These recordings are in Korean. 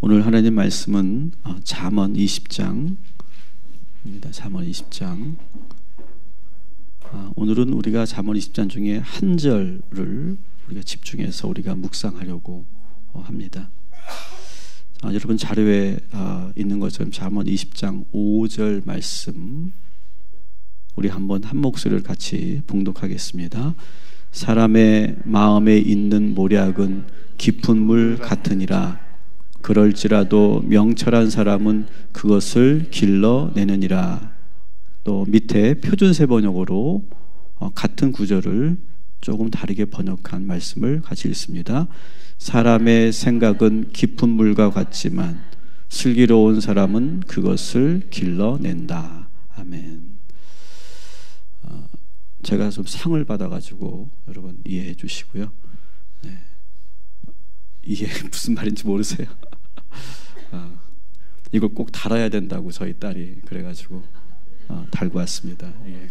오늘 하나님 말씀은 잠언 20장입니다. 잠언 20장. 오늘은 우리가 잠언 20장 중에 한 절을 우리가 집중해서 우리가 묵상하려고 합니다. 여러분 자료에 있는 것처럼 잠언 20장 5절 말씀 우리 한번 한 목소리를 같이 봉독하겠습니다. 사람의 마음에 있는 모략은 깊은 물 같으니라. 그럴지라도 명철한 사람은 그것을 길러내느니라. 또 밑에 표준세 번역으로 같은 구절을 조금 다르게 번역한 말씀을 같이 읽습니다. 사람의 생각은 깊은 물과 같지만 슬기로운 사람은 그것을 길러낸다. 아멘. 제가 좀 상을 받아가지고 여러분 이해해 주시고요. 네. 이게 무슨 말인지 모르세요? 이걸 꼭 달아야 된다고 저희 딸이 그래가지고 달고 왔습니다. 예.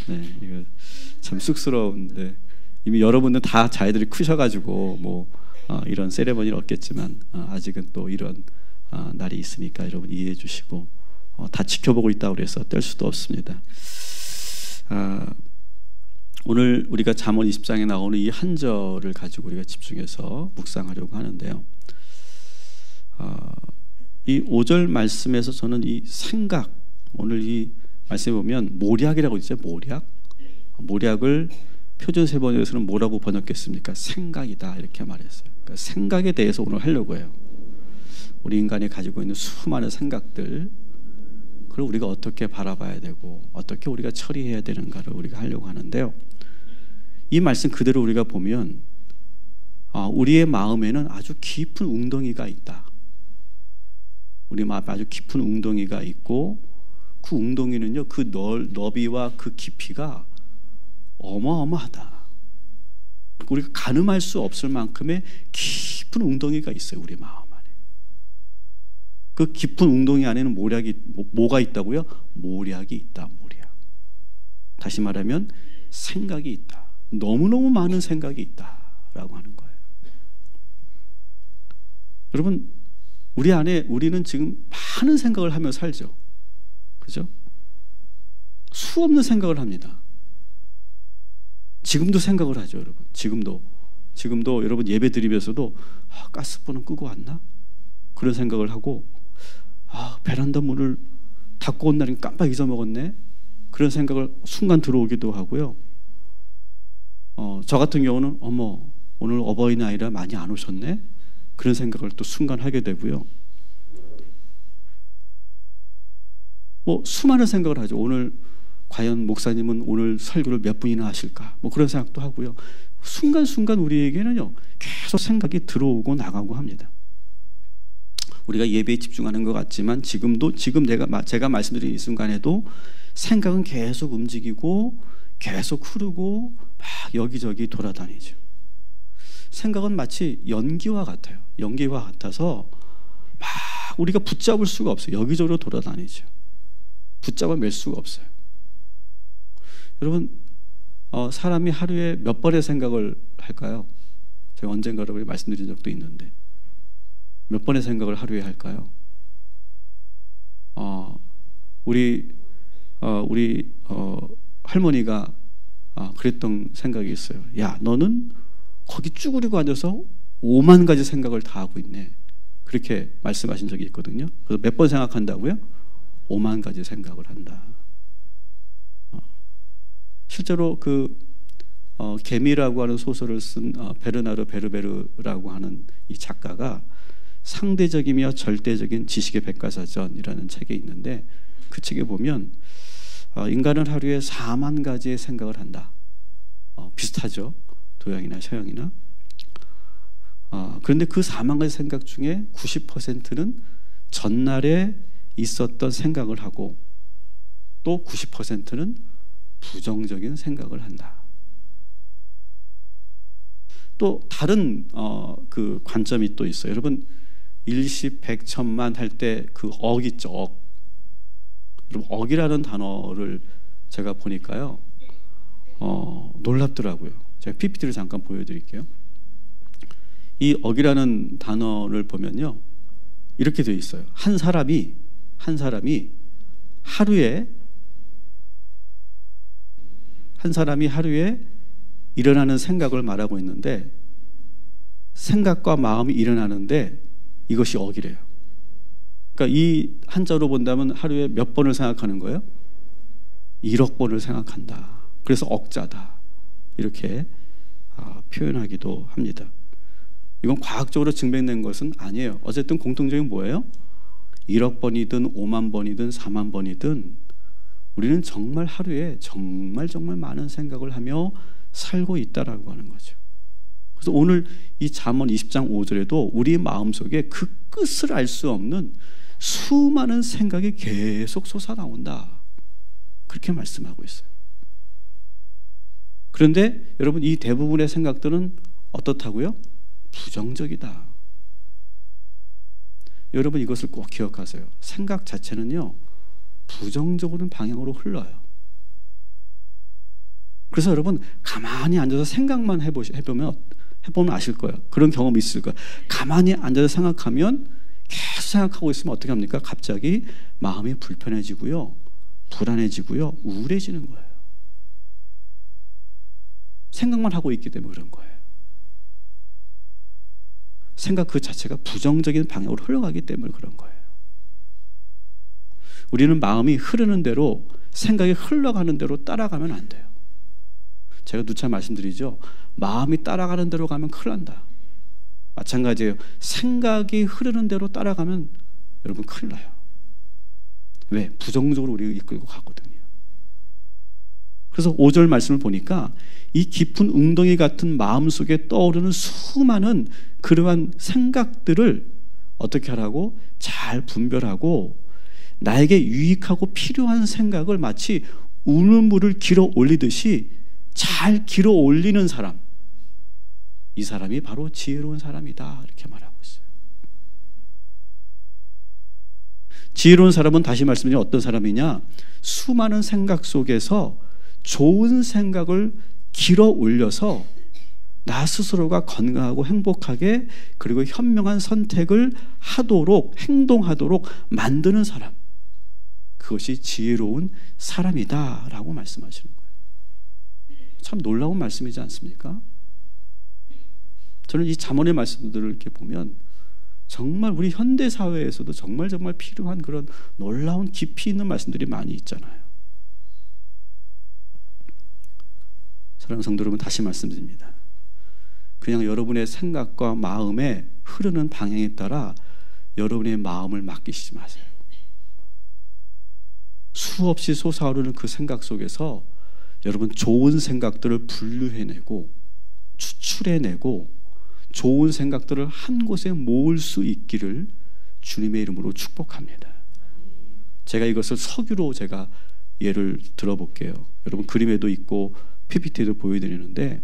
네, 이거 참 쑥스러운데 이미 여러분은 다 자녀들이 크셔가지고 뭐 이런 세레머니는 없겠지만 아직은 또 이런 날이 있으니까 여러분 이해해 주시고 다 지켜보고 있다고 그래서 뗄 수도 없습니다. 오늘 우리가 잠언 20장에 나오는 이 한 절을 가지고 우리가 집중해서 묵상하려고 하는데요. 이 5절 말씀에서 저는 이 생각, 오늘 이 말씀에 보면 모략이라고 있죠. 모략을 표준세 번역에서는 뭐라고 번역했습니까? 생각이다 이렇게 말했어요. 그러니까 생각에 대해서 오늘 하려고 해요. 우리 인간이 가지고 있는 수많은 생각들, 그걸 우리가 어떻게 바라봐야 되고 어떻게 우리가 처리해야 되는가를 우리가 하려고 하는데요. 이 말씀 그대로 우리가 보면 우리의 마음에는 아주 깊은 웅덩이가 있다. 우리 마음에 아주 깊은 웅덩이가 있고 그 웅덩이는요, 그 너비와 그 깊이가 어마어마하다. 우리가 가늠할 수 없을 만큼의 깊은 웅덩이가 있어요. 우리 마음 안에. 그 깊은 웅덩이 안에는 뭐가 있다고요? 모략이 있다. 모략. 다시 말하면 생각이 있다. 너무너무 많은 생각이 있다라고 하는 거예요. 여러분, 우리는 지금 많은 생각을 하며 살죠. 그죠? 수없는 생각을 합니다. 지금도 생각을 하죠, 여러분. 지금도 여러분 예배 드리면서도 가스불은 끄고 왔나? 그런 생각을 하고 베란다 문을 닫고 온 날인 깜빡 잊어먹었네? 그런 생각을 순간 들어오기도 하고요. 저 같은 경우는 오늘 어버이날이라 많이 안 오셨네? 그런 생각을 또 순간 하게 되고요. 수많은 생각을 하죠. 오늘 과연 목사님은 오늘 설교를 몇 분이나 하실까? 그런 생각도 하고요. 순간순간 우리에게는요, 계속 생각이 들어오고 나가고 합니다. 우리가 예배에 집중하는 것 같지만 지금 제가 말씀드린 이 순간에도 생각은 계속 움직이고 계속 흐르고 막 여기저기 돌아다니죠. 생각은 마치 연기와 같아요. 연기와 같아서 막 우리가 붙잡을 수가 없어요. 여기저기로 돌아다니죠. 붙잡아 맬 수가 없어요. 여러분, 사람이 하루에 몇 번의 생각을 할까요? 제가 언젠가 여러분이 말씀드린 적도 있는데 몇 번의 생각을 하루에 할까요? 우리 할머니가 그랬던 생각이 있어요. 야, 너는 거기 쭈그리고 앉아서 5만 가지 생각을 다 하고 있네. 그렇게 말씀하신 적이 있거든요. 그래서 몇 번 생각한다고요? 5만 가지 생각을 한다. 실제로 개미라고 하는 소설을 쓴 베르나르 베르베르라고 하는 이 작가가 상대적이며 절대적인 지식의 백과사전이라는 책이 있는데 그 책에 보면 인간은 하루에 4만 가지의 생각을 한다. 비슷하죠. 도형이나 서형이나. 그런데 그 4만 가지 생각 중에 90%는 전날에 있었던 생각을 하고 또 90%는 부정적인 생각을 한다. 또 다른 그 관점이 또 있어요. 여러분, 일십, 백, 천만 할 때 그 억 있죠. 억. 여러분, 억이라는 단어를 제가 보니까요, 놀랍더라고요. 제가 PPT를 잠깐 보여드릴게요. 이 억이라는 단어를 보면요, 이렇게 되어 있어요. 한 사람이 하루에 일어나는 생각을 말하고 있는데, 생각과 마음이 일어나는데 이것이 억이래요. 그러니까 이 한자로 본다면 하루에 몇 번을 생각하는 거예요? 1억 번을 생각한다. 그래서 억자다. 이렇게 표현하기도 합니다. 이건 과학적으로 증명된 것은 아니에요. 어쨌든 공통적인 뭐예요? 1억 번이든 5만 번이든 4만 번이든 우리는 정말 하루에 정말 많은 생각을 하며 살고 있다라고 하는 거죠. 그래서 오늘 이 잠언 20장 5절에도 우리 마음속에 그 끝을 알 수 없는 수많은 생각이 계속 솟아나온다. 그렇게 말씀하고 있어요. 그런데 여러분, 이 대부분의 생각들은 어떻다고요? 부정적이다. 여러분, 이것을 꼭 기억하세요. 생각 자체는요, 부정적으로 방향으로 흘러요. 그래서 여러분, 가만히 앉아서 생각만 해보면 아실 거예요. 그런 경험이 있을 거예요. 가만히 앉아서 생각하면, 계속 생각하고 있으면 어떻게 합니까? 갑자기 마음이 불편해지고요, 불안해지고요, 우울해지는 거예요. 생각만 하고 있기 때문에 그런 거예요. 생각 그 자체가 부정적인 방향으로 흘러가기 때문에 그런 거예요. 우리는 마음이 흐르는 대로, 생각이 흘러가는 대로 따라가면 안 돼요. 제가 누차 말씀드리죠. 마음이 따라가는 대로 가면 큰일 난다. 마찬가지예요. 생각이 흐르는 대로 따라가면 여러분 큰일 나요. 왜? 부정적으로 우리를 이끌고 가거든요. 그래서 5절 말씀을 보니까 이 깊은 웅덩이 같은 마음속에 떠오르는 수많은 그러한 생각들을 어떻게 하라고? 잘 분별하고 나에게 유익하고 필요한 생각을 마치 우는 물을 길어 올리듯이 잘 길어 올리는 사람, 이 사람이 바로 지혜로운 사람이다, 이렇게 말하고 있어요. 지혜로운 사람은 다시 말씀드리면 어떤 사람이냐? 수많은 생각 속에서 좋은 생각을 길어 올려서 나 스스로가 건강하고 행복하게, 그리고 현명한 선택을 하도록, 행동하도록 만드는 사람, 그것이 지혜로운 사람이다 라고 말씀하시는 거예요. 참 놀라운 말씀이지 않습니까? 저는 이 잠언의 말씀들을 이렇게 보면 정말 우리 현대사회에서도 정말 필요한 그런 놀라운 깊이 있는 말씀들이 많이 있잖아요. 사랑하는 성도 여러분, 다시 말씀드립니다. 그냥 여러분의 생각과 마음에 흐르는 방향에 따라 여러분의 마음을 맡기시지 마세요. 수없이 솟아오르는 그 생각 속에서 여러분 좋은 생각들을 분류해내고 추출해내고 좋은 생각들을 한 곳에 모을 수 있기를 주님의 이름으로 축복합니다. 제가 이것을 석유로 제가 예를 들어볼게요. 여러분 그림에도 있고 PPT도 보여드리는데,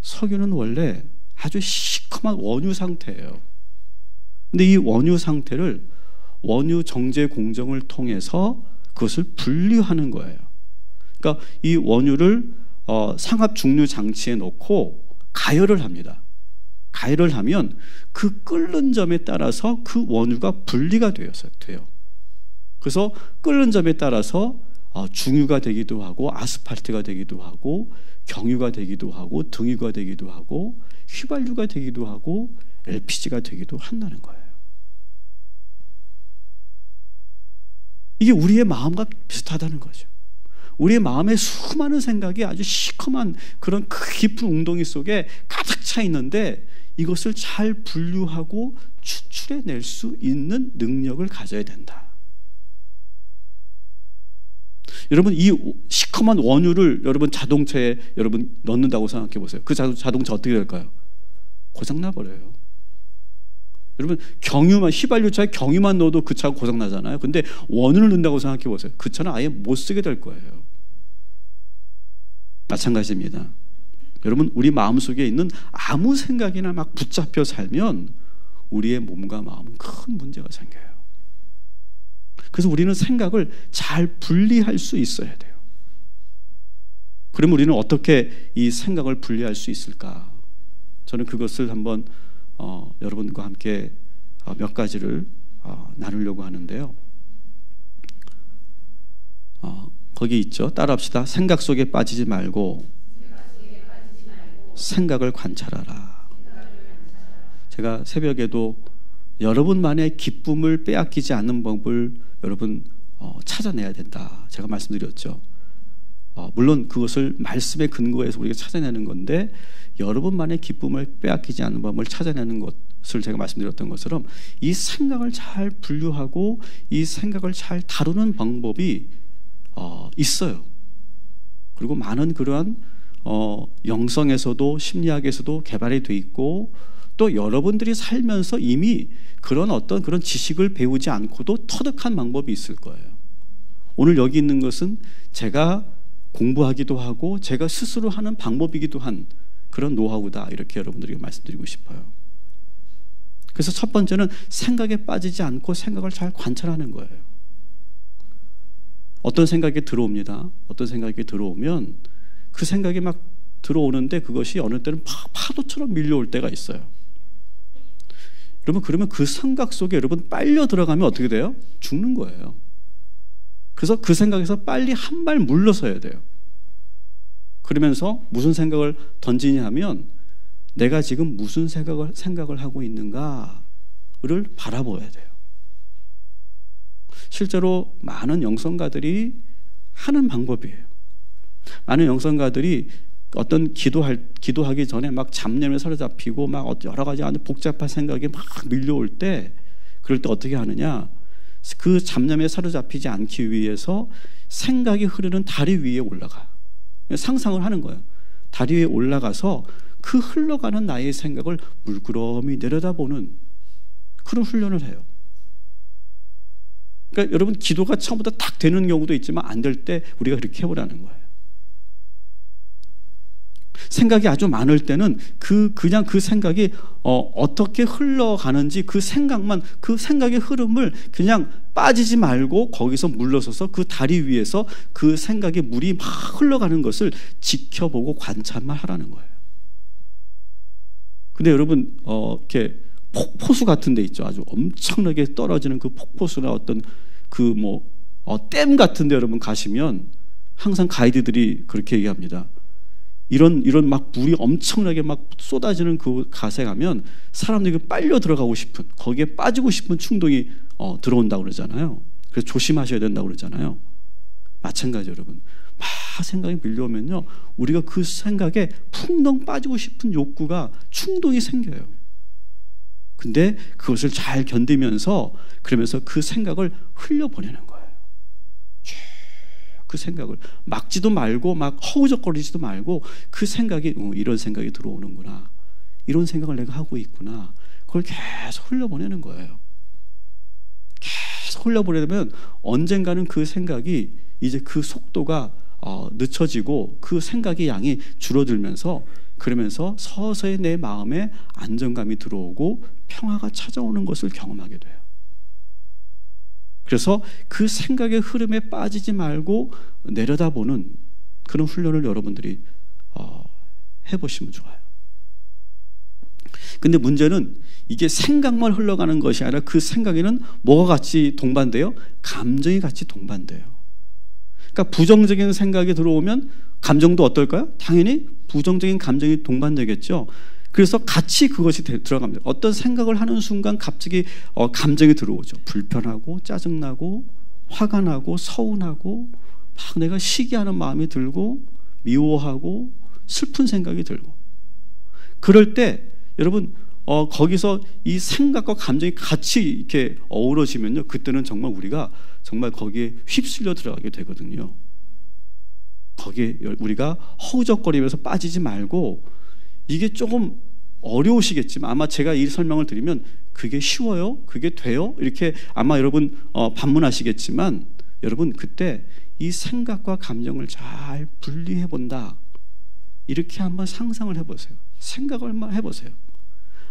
석유는 원래 아주 시커먼 원유 상태예요. 근데 이 원유 상태를 원유 정제 공정을 통해서 그것을 분류하는 거예요. 그러니까 이 원유를 상압 중류 장치에 넣고 가열을 합니다. 가열을 하면 그 끓는 점에 따라서 그 원유가 분리가 돼요. 그래서 끓는 점에 따라서 중유가 되기도 하고 아스팔트가 되기도 하고 경유가 되기도 하고 등유가 되기도 하고 휘발유가 되기도 하고 LPG가 되기도 한다는 거예요. 이게 우리의 마음과 비슷하다는 거죠. 우리의 마음에 수많은 생각이 아주 시커먼 그런 깊은 웅덩이 속에 가득 차 있는데, 이것을 잘 분류하고 추출해낼 수 있는 능력을 가져야 된다. 여러분 이 시커먼 원유를 여러분 자동차에 여러분 넣는다고 생각해 보세요. 그 자동차 어떻게 될까요? 고장나 버려요. 여러분 경유만, 휘발유차에 경유만 넣어도 그 차가 고장나잖아요. 근데 원유를 넣는다고 생각해 보세요. 그 차는 아예 못 쓰게 될 거예요. 마찬가지입니다. 여러분 우리 마음속에 있는 아무 생각이나 막 붙잡혀 살면 우리의 몸과 마음은 큰 문제가 생겨요. 그래서 우리는 생각을 잘 분리할 수 있어야 돼요. 그러면 우리는 어떻게 이 생각을 분리할 수 있을까? 저는 그것을 한번 여러분과 함께 몇 가지를 나누려고 하는데요. 거기 있죠. 따라합시다. 생각 속에 빠지지 말고 생각을 관찰하라. 제가 새벽에도 여러분만의 기쁨을 빼앗기지 않는 법을 여러분 찾아내야 된다. 제가 말씀드렸죠. 물론 그것을 말씀에 근거해서 우리가 찾아내는 건데 여러분만의 기쁨을 빼앗기지 않는 법을 찾아내는 것을 제가 말씀드렸던 것처럼 이 생각을 잘 분류하고 이 생각을 잘 다루는 방법이 있어요. 그리고 많은 그러한 영성에서도 심리학에서도 개발이 돼 있고 또 여러분들이 살면서 이미 그런 어떤 그런 지식을 배우지 않고도 터득한 방법이 있을 거예요. 오늘 여기 있는 것은 제가 공부하기도 하고 제가 스스로 하는 방법이기도 한 그런 노하우다, 이렇게 여러분들에게 말씀드리고 싶어요. 그래서 첫 번째는 생각에 빠지지 않고 생각을 잘 관찰하는 거예요. 어떤 생각이 들어옵니다. 어떤 생각이 들어오면 그 생각이 막 들어오는데 그것이 어느 때는 파도처럼 밀려올 때가 있어요. 여러분, 그러면 그 생각 속에 여러분 빨려 들어가면 어떻게 돼요? 죽는 거예요. 그래서 그 생각에서 빨리 한 발 물러서야 돼요. 그러면서 무슨 생각을 던지냐 하면 내가 지금 무슨 생각을 하고 있는가를 바라봐야 돼요. 실제로 많은 영성가들이 하는 방법이에요. 많은 영성가들이 어떤 기도하기 전에 막 잡념에 사로잡히고 막 여러 가지 아주 복잡한 생각이 막 밀려올 때, 그럴 때 어떻게 하느냐? 그 잡념에 사로잡히지 않기 위해서 생각이 흐르는 다리 위에 올라가. 상상을 하는 거예요. 다리 위에 올라가서 그 흘러가는 나의 생각을 물끄러미 내려다보는 그런 훈련을 해요. 그러니까 여러분, 기도가 처음부터 딱 되는 경우도 있지만 안 될 때 우리가 그렇게 해보라는 거예요. 생각이 아주 많을 때는 그냥 그 생각이 어떻게 흘러가는지 그 생각의 흐름을 그냥 빠지지 말고 거기서 물러서서 그 다리 위에서 그 생각의 물이 막 흘러가는 것을 지켜보고 관찰만 하라는 거예요. 근데 여러분, 이렇게 폭포수 같은 데 있죠. 아주 엄청나게 떨어지는 그 폭포수나 어떤 댐 같은 데 여러분 가시면 항상 가이드들이 그렇게 얘기합니다. 이런 막 물이 엄청나게 막 쏟아지는 그 곳에 가면 사람들이 빨려 들어가고 싶은, 거기에 빠지고 싶은 충동이 들어온다고 그러잖아요. 그래서 조심하셔야 된다고 그러잖아요. 마찬가지 여러분. 막 생각이 밀려오면요, 우리가 그 생각에 풍덩 빠지고 싶은 욕구가, 충동이 생겨요. 근데 그것을 잘 견디면서 그러면서 그 생각을 흘려보내는 거예요. 그 생각을 막지도 말고 막 허우적거리지도 말고 그 생각이 이런 생각이 들어오는구나, 이런 생각을 내가 하고 있구나, 그걸 계속 흘려보내는 거예요. 계속 흘려보내면 언젠가는 그 생각이 이제 그 속도가 늦춰지고 그 생각의 양이 줄어들면서, 그러면서 서서히 내 마음에 안정감이 들어오고 평화가 찾아오는 것을 경험하게 돼요. 그래서 그 생각의 흐름에 빠지지 말고 내려다보는 그런 훈련을 여러분들이 해보시면 좋아요. 근데 문제는 이게 생각만 흘러가는 것이 아니라 그 생각에는 뭐가 같이 동반돼요? 감정이 같이 동반돼요. 그러니까 부정적인 생각이 들어오면 감정도 어떨까요? 당연히 부정적인 감정이 동반되겠죠. 그래서 같이 그것이 들어갑니다. 어떤 생각을 하는 순간 갑자기 감정이 들어오죠. 불편하고 짜증나고 화가 나고 서운하고 막 내가 시기하는 마음이 들고 미워하고 슬픈 생각이 들고, 그럴 때 여러분 거기서 이 생각과 감정이 같이 이렇게 어우러지면요, 그때는 정말 우리가 정말 거기에 휩쓸려 들어가게 되거든요. 거기에 우리가 허우적거리면서 빠지지 말고, 이게 조금 어려우시겠지만 아마 제가 이 설명을 드리면 그게 쉬워요? 그게 돼요? 이렇게 아마 여러분 반문하시겠지만, 여러분 그때 이 생각과 감정을 잘 분리해 본다, 이렇게 한번 상상을 해보세요. 생각을 한번 해보세요.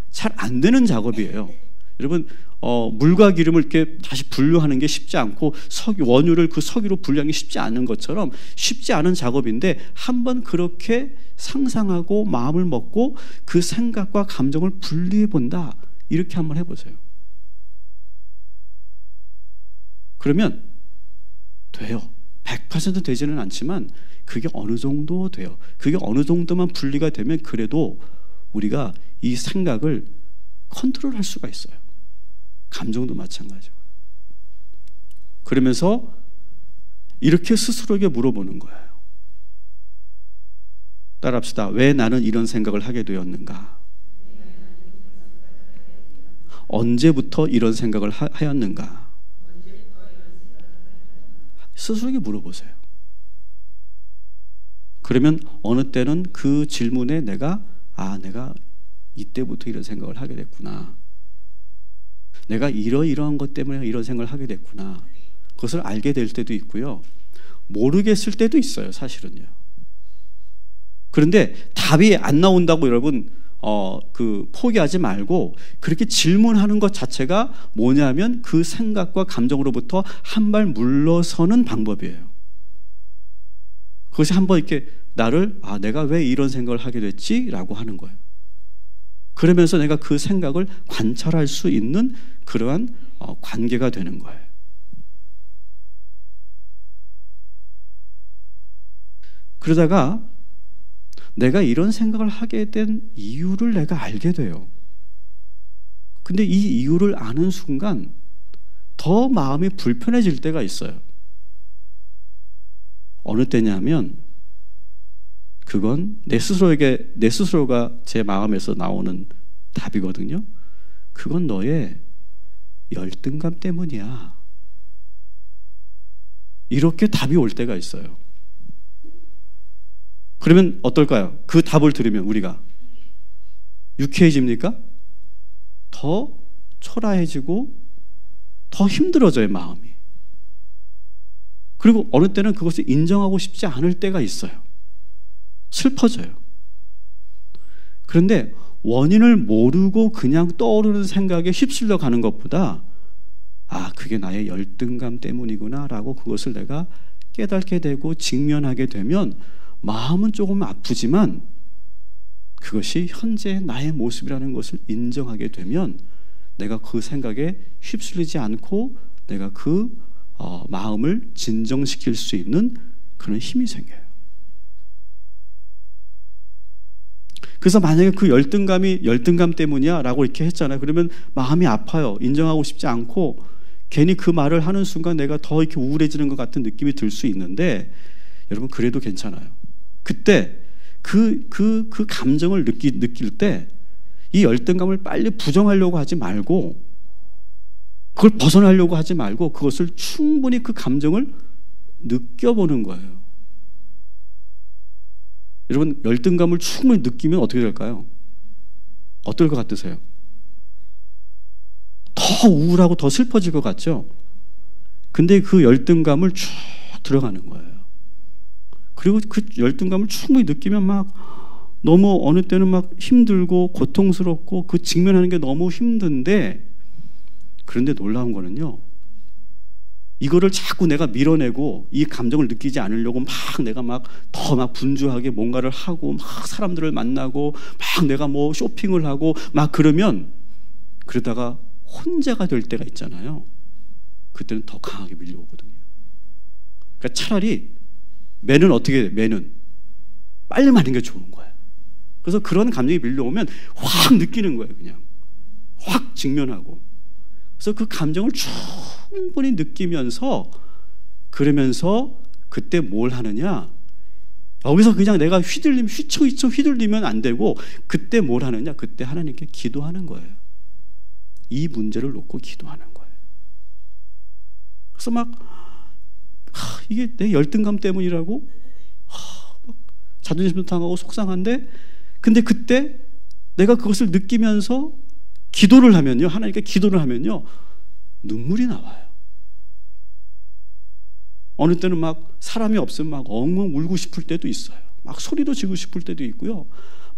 잘 안 되는 작업이에요. 여러분 물과 기름을 이렇게 다시 분류하는 게 쉽지 않고 원유를 그 석유로 분류하는 게 쉽지 않은 것처럼 쉽지 않은 작업인데 한번 그렇게 상상하고 마음을 먹고 그 생각과 감정을 분리해 본다. 이렇게 한번 해보세요. 그러면 돼요. 100% 되지는 않지만 그게 어느 정도 돼요. 그게 어느 정도만 분리가 되면 그래도 우리가 이 생각을 컨트롤할 수가 있어요. 감정도 마찬가지고요. 그러면서 이렇게 스스로에게 물어보는 거예요. 따라합시다. 왜 나는 이런 생각을 하게 되었는가? 언제부터 이런 생각을 하였는가? 스스로에게 물어보세요. 그러면 어느 때는 그 질문에 내가 이때부터 이런 생각을 하게 됐구나. 내가 이러이러한 것 때문에 이런 생각을 하게 됐구나. 그것을 알게 될 때도 있고요. 모르겠을 때도 있어요, 사실은요. 그런데 답이 안 나온다고 여러분 포기하지 말고 그렇게 질문하는 것 자체가 뭐냐면 그 생각과 감정으로부터 한 발 물러서는 방법이에요. 그것이 한번 이렇게 나를 내가 왜 이런 생각을 하게 됐지? 라고 하는 거예요. 그러면서 내가 그 생각을 관찰할 수 있는 그러한 관계가 되는 거예요. 그러다가 내가 이런 생각을 하게 된 이유를 내가 알게 돼요. 근데 이 이유를 아는 순간 더 마음이 불편해질 때가 있어요. 어느 때냐면 그건 내 스스로가 제 마음에서 나오는 답이거든요. 그건 너의 열등감 때문이야. 이렇게 답이 올 때가 있어요. 그러면 어떨까요? 그 답을 들으면 우리가 유쾌해집니까? 더 초라해지고 더 힘들어져요, 마음이. 그리고 어느 때는 그것을 인정하고 싶지 않을 때가 있어요. 슬퍼져요. 그런데 원인을 모르고 그냥 떠오르는 생각에 휩쓸려 가는 것보다 그게 나의 열등감 때문이구나 라고 그것을 내가 깨닫게 되고 직면하게 되면 마음은 조금 아프지만 그것이 현재 나의 모습이라는 것을 인정하게 되면 내가 그 생각에 휩쓸리지 않고 내가 그 마음을 진정시킬 수 있는 그런 힘이 생겨요. 그래서 만약에 그 열등감 때문이야 라고 이렇게 했잖아요. 그러면 마음이 아파요. 인정하고 싶지 않고 괜히 그 말을 하는 순간 내가 더 이렇게 우울해지는 것 같은 느낌이 들 수 있는데 여러분 그래도 괜찮아요. 그때 그 감정을 느낄 때 이 열등감을 빨리 부정하려고 하지 말고 그걸 벗어나려고 하지 말고 그것을 충분히 그 감정을 느껴보는 거예요. 여러분 열등감을 충분히 느끼면 어떻게 될까요? 어떨 것 같으세요? 더 우울하고 더 슬퍼질 것 같죠? 근데 그 열등감을 쭉 들어가는 거예요. 그리고 그 열등감을 충분히 느끼면 너무 어느 때는 힘들고 고통스럽고 그 직면하는 게 너무 힘든데 그런데 놀라운 거는요. 이거를 자꾸 내가 밀어내고 이 감정을 느끼지 않으려고 내가 더 분주하게 뭔가를 하고 사람들을 만나고 내가 쇼핑을 하고 그러면 그러다가 혼자가 될 때가 있잖아요. 그때는 더 강하게 밀려오거든요. 그러니까 차라리 매는 어떻게 돼? 매는 빨리 마는 게 좋은 거예요. 그래서 그런 감정이 밀려오면 확 느끼는 거예요. 그냥 확 직면하고. 그래서 그 감정을 충분히 느끼면서 그러면서 그때 뭘 하느냐? 여기서 그냥 내가 휘청휘청 휘둘리면 안 되고 그때 뭘 하느냐? 그때 하나님께 기도하는 거예요. 이 문제를 놓고 기도하는 거예요. 그래서 이게 내 열등감 때문이라고 자존심도 상하고 속상한데 근데 그때 내가 그것을 느끼면서 기도를 하면요. 하나님께 기도를 하면요. 눈물이 나와요. 어느 때는 사람이 없으면 엉엉 울고 싶을 때도 있어요. 소리도 지르고 싶을 때도 있고요.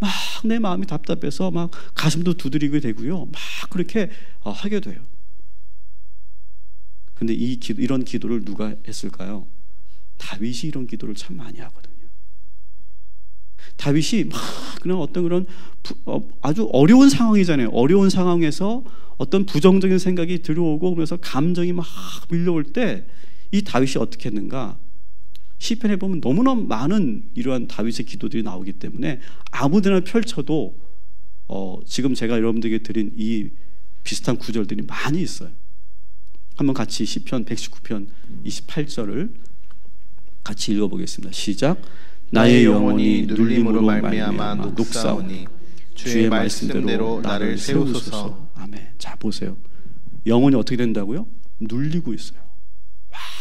막 내 마음이 답답해서 막 가슴도 두드리게 되고요. 막 그렇게 하게 돼요. 근데 이런 기도를 누가 했을까요? 다윗이 이런 기도를 참 많이 하거든요. 다윗이 막 그냥 어떤 그런 아주 어려운 상황이잖아요. 어려운 상황에서 어떤 부정적인 생각이 들어오고 그래서 감정이 막 밀려올 때 이 다윗이 어떻게 했는가? 시편에 보면 너무너무 많은 이러한 다윗의 기도들이 나오기 때문에 아무데나 펼쳐도 지금 제가 여러분들에게 드린 이 비슷한 구절들이 많이 있어요. 한번 같이 시편 119편 28절을 같이 읽어보겠습니다. 시작. 나의 영혼이 눌림으로 말미암아 녹사오니 주의 말씀대로 나를 세우소서. 아멘. 자 보세요. 영혼이 어떻게 된다고요? 눌리고 있어요.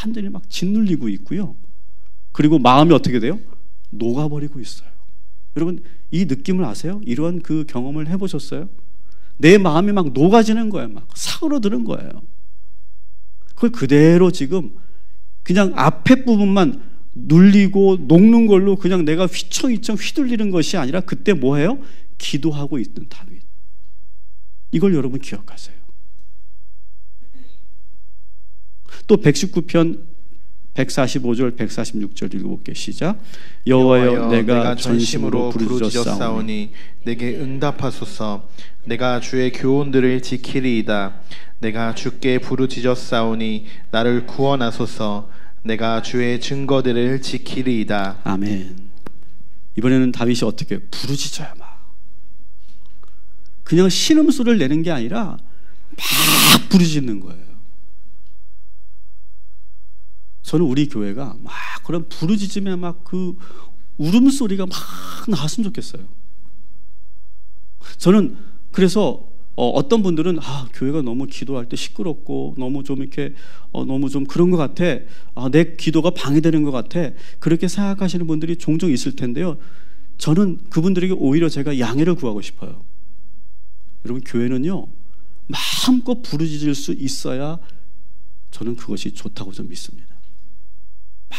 완전히 막 짓눌리고 있고요. 그리고 마음이 어떻게 돼요? 녹아버리고 있어요. 여러분 이 느낌을 아세요? 이러한 그 경험을 해보셨어요? 내 마음이 막 녹아지는 거예요. 막 사그러드는 거예요. 그걸 그대로 지금 그냥 앞에 부분만 눌리고 녹는 걸로 그냥 내가 휘청휘청 휘둘리는 것이 아니라 그때 뭐해요? 기도하고 있던 다윗. 이걸 여러분 기억하세요. 또 119편 145절 146절 읽어볼게요. 시작. 여호와여 내가 전심으로 부르짖었사오니 내게 응답하소서. 내가 주의 교훈들을 지키리이다. 내가 주께 부르짖었사오니 나를 구원하소서. 내가 주의 증거들을 지키리이다. 아멘. 이번에는 다윗이 어떻게 부르짖어요. 막 그냥 신음소리를 내는 게 아니라 막 부르짖는 거예요. 저는 우리 교회가 막 그런 부르짖음에 막 그 울음소리가 막 나왔으면 좋겠어요. 저는 그래서 어떤 분들은 교회가 너무 기도할 때 시끄럽고 너무 좀 이렇게 너무 좀 그런 것 같아. 내 기도가 방해되는 것 같아. 그렇게 생각하시는 분들이 종종 있을 텐데요. 저는 그분들에게 오히려 제가 양해를 구하고 싶어요. 여러분 교회는요 마음껏 부르짖을 수 있어야 저는 그것이 좋다고 좀 믿습니다. 막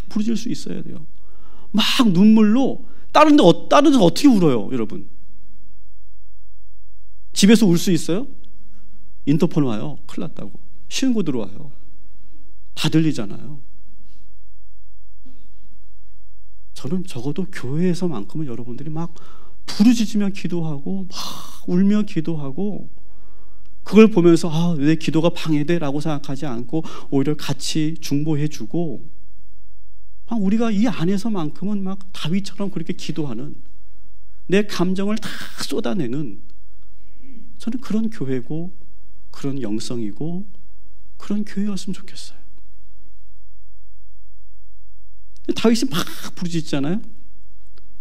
부르짖을 수 있어야 돼요. 막 눈물로 다른 데 어떻게 울어요, 여러분? 집에서 울 수 있어요? 인터폰 와요. 큰일 났다고. 신고 들어와요. 다 들리잖아요. 저는 적어도 교회에서만큼은 여러분들이 막 부르짖으며 기도하고 막 울며 기도하고 그걸 보면서 내 기도가 방해돼라고 생각하지 않고 오히려 같이 중보해주고 막 우리가 이 안에서만큼은 막 다윗처럼 그렇게 기도하는 내 감정을 다 쏟아내는 저는 그런 교회고 그런 영성이고 그런 교회였으면 좋겠어요. 다윗이 막 부르짖잖아요.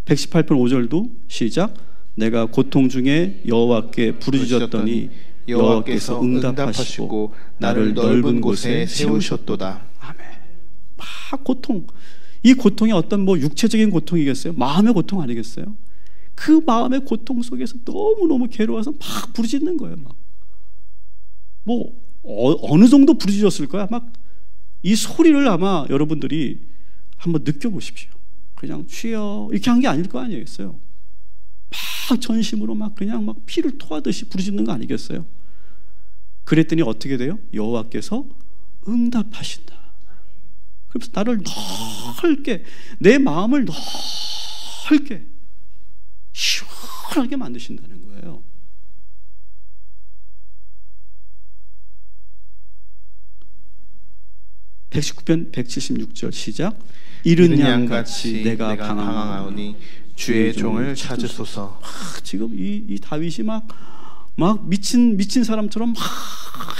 118편 5절도 시작. 내가 고통 중에 여호와께 부르짖었더니 여호와께서 응답하시고 나를 넓은 곳에 세우셨도다. 아멘. 막 고통. 이 고통이 어떤 육체적인 고통이겠어요? 마음의 고통 아니겠어요? 그 마음의 고통 속에서 너무너무 괴로워서 막 부르짖는 거예요. 막. 어느 정도 부르짖었을 거야. 막 이 소리를 아마 여러분들이 한번 느껴보십시오. 그냥 주여 이렇게 한 게 아닐 거 아니겠어요? 막 전심으로 막 그냥 막 피를 토하듯이 부르짖는 거 아니겠어요? 그랬더니 어떻게 돼요? 여호와께서 응답하신다. 그래서 나를 넓게 내 마음을 넓게 시원하게 만드신다는 거예요. (119편) 176절 시작. 이른 양같이 내가 방황하오니 주의 종을 찾으소서. 지금 이 다윗이 막 미친 사람처럼 막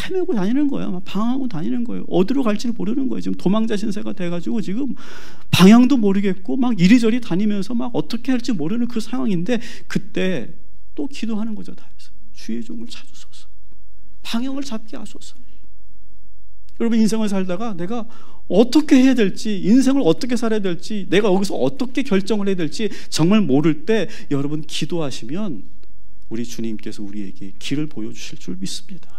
헤매고 다니는 거예요. 막 방황하고 다니는 거예요. 어디로 갈지를 모르는 거예요. 지금 도망자 신세가 돼가지고 지금 방향도 모르겠고 막 이리저리 다니면서 막 어떻게 할지 모르는 그 상황인데 그때 또 기도하는 거죠. 다윗은 주의 종을 찾으소서. 방향을 잡게 하소서. 여러분 인생을 살다가 내가 어떻게 해야 될지, 인생을 어떻게 살아야 될지, 내가 여기서 어떻게 결정을 해야 될지 정말 모를 때 여러분 기도하시면 우리 주님께서 우리에게 길을 보여주실 줄 믿습니다.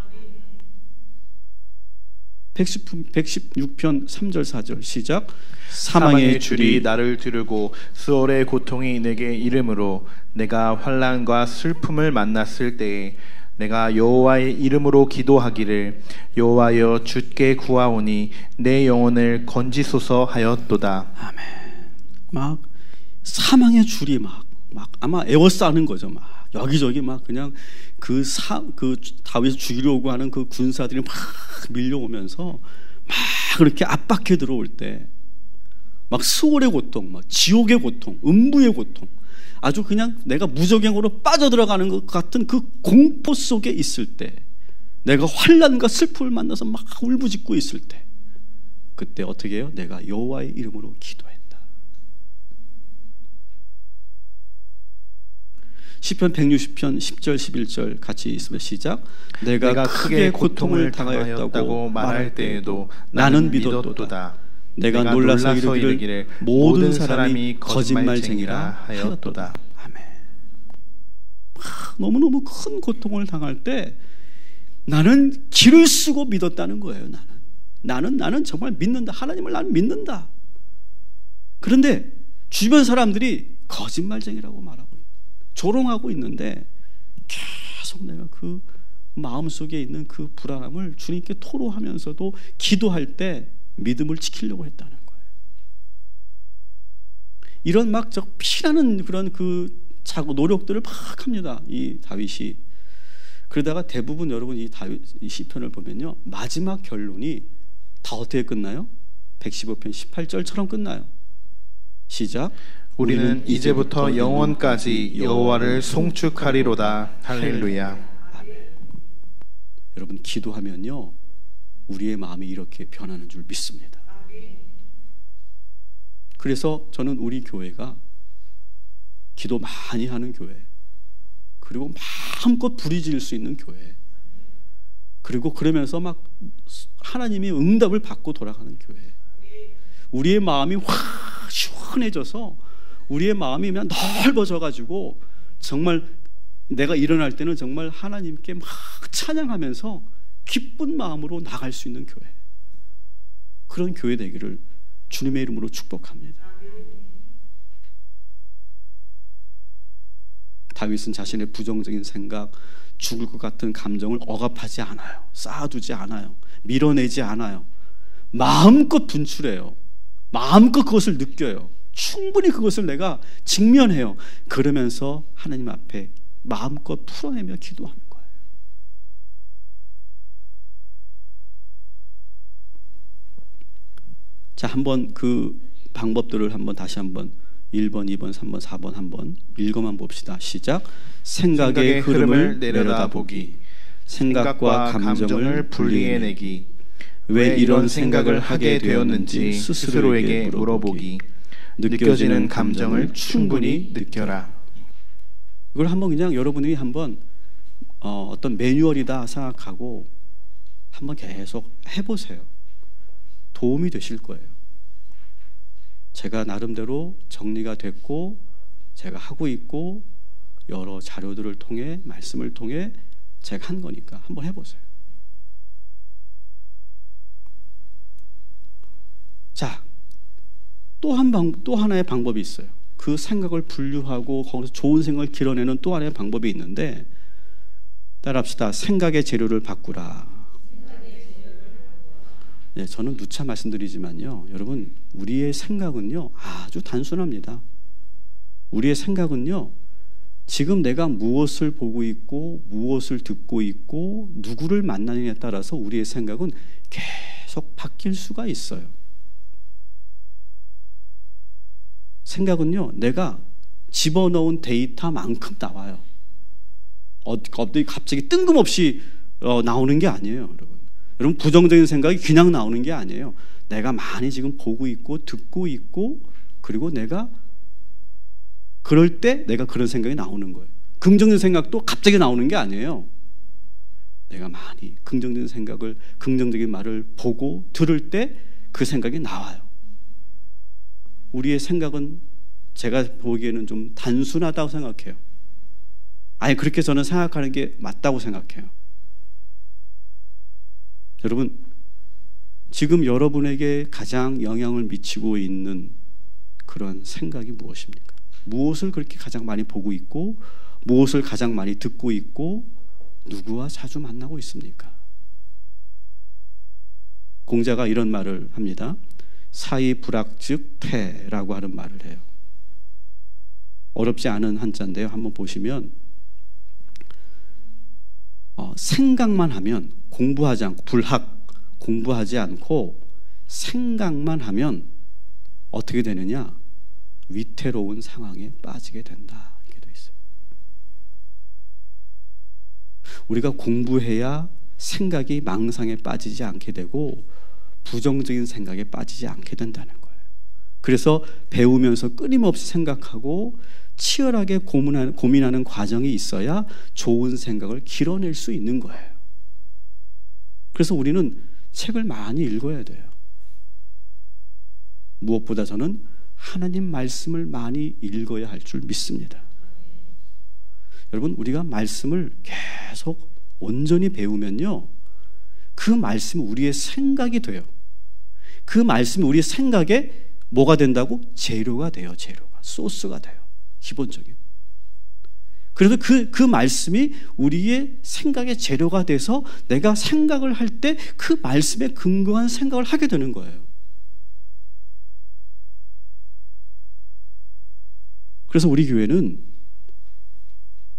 116편 3절 4절 시작. 사망의 줄이 나를 두르고 수월의 고통이 내게 이름으로 내가 환난과 슬픔을 만났을 때에 내가 여호와의 이름으로 기도하기를 여호와여 주께 구하오니 내 영혼을 건지소서 하였도다. 아멘. 막 사망의 줄이 막 아마 에워싸는 거죠. 막 여기저기 막 그냥 그 다윗을 죽이려고 하는 그 군사들이 막 밀려오면서 막 그렇게 압박해 들어올 때 막 수월의 고통, 막 지옥의 고통, 음부의 고통, 아주 그냥 내가 무저갱으로 빠져들어가는 것 같은 그 공포 속에 있을 때, 내가 환난과 슬픔을 만나서 막 울부짖고 있을 때, 그때 어떻게 해요? 내가 여호와의 이름으로 기도했다. 시편 160편 10절 11절 같이 있으면 시작. 내가 크게 고통을 당하였다고 말할 때에도 나는 믿었도다. 내가 놀라서 이르기를 모든 사람이 거짓말쟁이라 하였도다. 아멘. 너무너무 큰 고통을 당할 때 나는 길을 쓰고 믿었다는 거예요. 나는 정말 믿는다. 하나님을 나는 믿는다. 그런데 주변 사람들이 거짓말쟁이라고 말하고 조롱하고 있는데 계속 내가 그 마음속에 있는 그 불안함을 주님께 토로하면서도 기도할 때 믿음을 지키려고 했다는 거예요. 이런 막 저 피나는 그런 그 자고 노력들을 막 합니다. 이 다윗이. 그러다가 대부분 여러분 이 시편을 보면요, 마지막 결론이 다 어떻게 끝나요? 115편 18절처럼 끝나요. 시작. 우리는 이제부터 영원까지 여호와를 송축하리로다. 할렐루야. 아멘. 여러분 기도하면요, 우리의 마음이 이렇게 변하는 줄 믿습니다. 그래서 저는 우리 교회가 기도 많이 하는 교회, 그리고 마음껏 부르짖을 수 있는 교회, 그리고 그러면서 막 하나님이 응답을 받고 돌아가는 교회, 우리의 마음이 확 시원해져서 우리의 마음이 그냥 넓어져가지고 정말 내가 일어날 때는 정말 하나님께 막 찬양하면서 기쁜 마음으로 나갈 수 있는 교회, 그런 교회 되기를 주님의 이름으로 축복합니다. 다윗은 자신의 부정적인 생각, 죽을 것 같은 감정을 억압하지 않아요. 쌓아두지 않아요. 밀어내지 않아요. 마음껏 분출해요. 마음껏 그것을 느껴요. 충분히 그것을 내가 직면해요. 그러면서 하나님 앞에 마음껏 풀어내며 기도하는 거예요. 자, 한번 그 방법들을 한번 다시 한번 1번, 2번, 3번, 4번 한번 읽어만 봅시다. 시작. 생각의 흐름을 내려다보기, 생각과 감정을 분리해내기, 왜 이런 생각을 하게 되었는지 스스로에게 물어보기, 느껴지는 감정을 충분히 느껴라. 이걸 한번 그냥 여러분이 한번 어떤 매뉴얼이다 생각하고 한번 계속 해보세요. 도움이 되실 거예요. 제가 나름대로 정리가 됐고 제가 하고 있고 여러 자료들을 통해 말씀을 통해 제가 한 거니까 한번 해보세요. 자, 또 하나의 방법이 있어요. 그 생각을 분류하고 거기서 좋은 생각을 길어내는 또 하나의 방법이 있는데, 따라합시다. 생각의 재료를 바꾸라. 네, 저는 누차 말씀드리지만요, 여러분, 우리의 생각은요 아주 단순합니다. 우리의 생각은요, 지금 내가 무엇을 보고 있고 무엇을 듣고 있고 누구를 만나느냐에 따라서 우리의 생각은 계속 바뀔 수가 있어요. 생각은요, 내가 집어넣은 데이터만큼 나와요. 갑자기 뜬금없이 나오는 게 아니에요, 여러분. 여러분, 부정적인 생각이 그냥 나오는 게 아니에요. 내가 많이 지금 보고 있고 듣고 있고, 그리고 내가 그럴 때 내가 그런 생각이 나오는 거예요. 긍정적인 생각도 갑자기 나오는 게 아니에요. 내가 많이 긍정적인 생각을, 긍정적인 말을 보고 들을 때 그 생각이 나와요. 우리의 생각은 제가 보기에는 좀 단순하다고 생각해요. 아니, 그렇게 저는 생각하는 게 맞다고 생각해요. 여러분, 지금 여러분에게 가장 영향을 미치고 있는 그런 생각이 무엇입니까? 무엇을 그렇게 가장 많이 보고 있고, 무엇을 가장 많이 듣고 있고, 누구와 자주 만나고 있습니까? 공자가 이런 말을 합니다. 사이불학즉 태라고 하는 말을 해요. 어렵지 않은 한자인데요. 한번 보시면 생각만 하면, 공부하지 않고, 불학, 공부하지 않고 생각만 하면 어떻게 되느냐? 위태로운 상황에 빠지게 된다. 이렇게 되어 있어요. 우리가 공부해야 생각이 망상에 빠지지 않게 되고 부정적인 생각에 빠지지 않게 된다는 거예요. 그래서 배우면서 끊임없이 생각하고 치열하게 고민하는 과정이 있어야 좋은 생각을 길어낼 수 있는 거예요. 그래서 우리는 책을 많이 읽어야 돼요. 무엇보다 저는 하나님 말씀을 많이 읽어야 할 줄 믿습니다. 여러분, 우리가 말씀을 계속 온전히 배우면요, 그 말씀이 우리의 생각이 돼요. 그 말씀이 우리의 생각에 뭐가 된다고? 재료가 돼요. 재료가. 소스가 돼요. 기본적인. 그래서 그 말씀이 우리의 생각의 재료가 돼서 내가 생각을 할 때 그 말씀에 근거한 생각을 하게 되는 거예요. 그래서 우리 교회는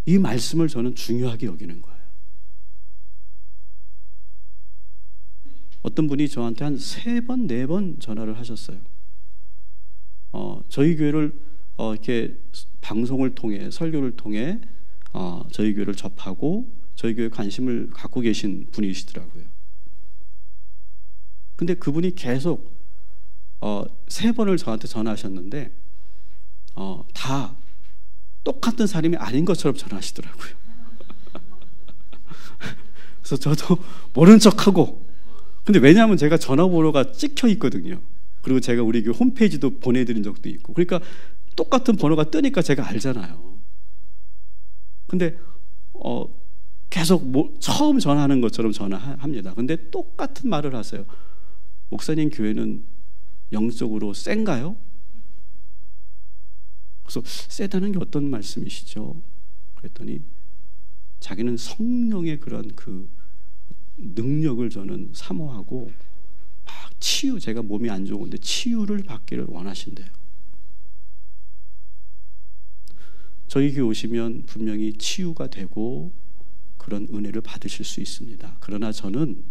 이 말씀을 저는 중요하게 여기는 거예요. 어떤 분이 저한테 한 3번, 4번 전화를 하셨어요. 저희 교회를 이렇게 방송을 통해, 설교를 통해 저희 교회를 접하고 저희 교회에 관심을 갖고 계신 분이시더라고요. 근데 그분이 계속 3번을 저한테 전화하셨는데 다 똑같은 사람이 아닌 것처럼 전화하시더라고요. 그래서 저도 모른 척하고, 근데 왜냐하면 제가 전화번호가 찍혀 있거든요. 그리고 제가 우리 교회 홈페이지도 보내드린 적도 있고, 그러니까 똑같은 번호가 뜨니까 제가 알잖아요. 근데 계속 처음 전화하는 것처럼 전화합니다. 근데 똑같은 말을 하세요. 목사님 교회는 영적으로 센가요? 그래서 세다는 게 어떤 말씀이시죠? 그랬더니 자기는 성령의 그런 그 능력을 저는 사모하고 막 제가 몸이 안 좋은데 치유를 받기를 원하신대요. 저희 교회 오시면 분명히 치유가 되고 그런 은혜를 받으실 수 있습니다. 그러나 저는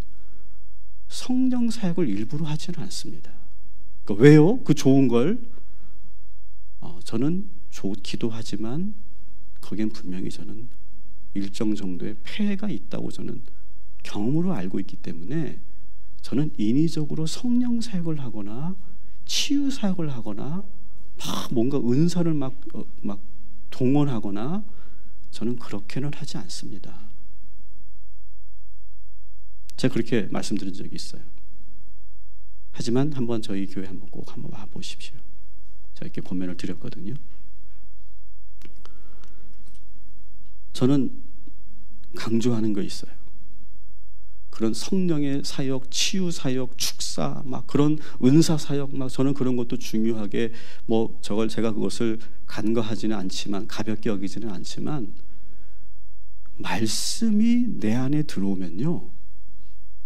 성령 사역을 일부러 하지는 않습니다. 그러니까 왜요? 그 좋은 걸 저는 기도하지만 거기엔 분명히 저는 일정 정도의 폐해가 있다고 저는 경험으로 알고 있기 때문에 저는 인위적으로 성령 사역을 하거나 치유 사역을 하거나 막 뭔가 은사를 막 동원하거나 저는 그렇게는 하지 않습니다. 제가 그렇게 말씀드린 적이 있어요. 하지만 한번 저희 교회 꼭 한번 와 보십시오. 제가 이렇게 권면을 드렸거든요. 저는 강조하는 거 있어요. 그런 성령의 사역, 치유 사역, 축사, 막 그런 은사 사역, 막 저는 그런 것도 중요하게 제가 그것을 간과하지는 않지만, 가볍게 여기지는 않지만, 말씀이 내 안에 들어오면요,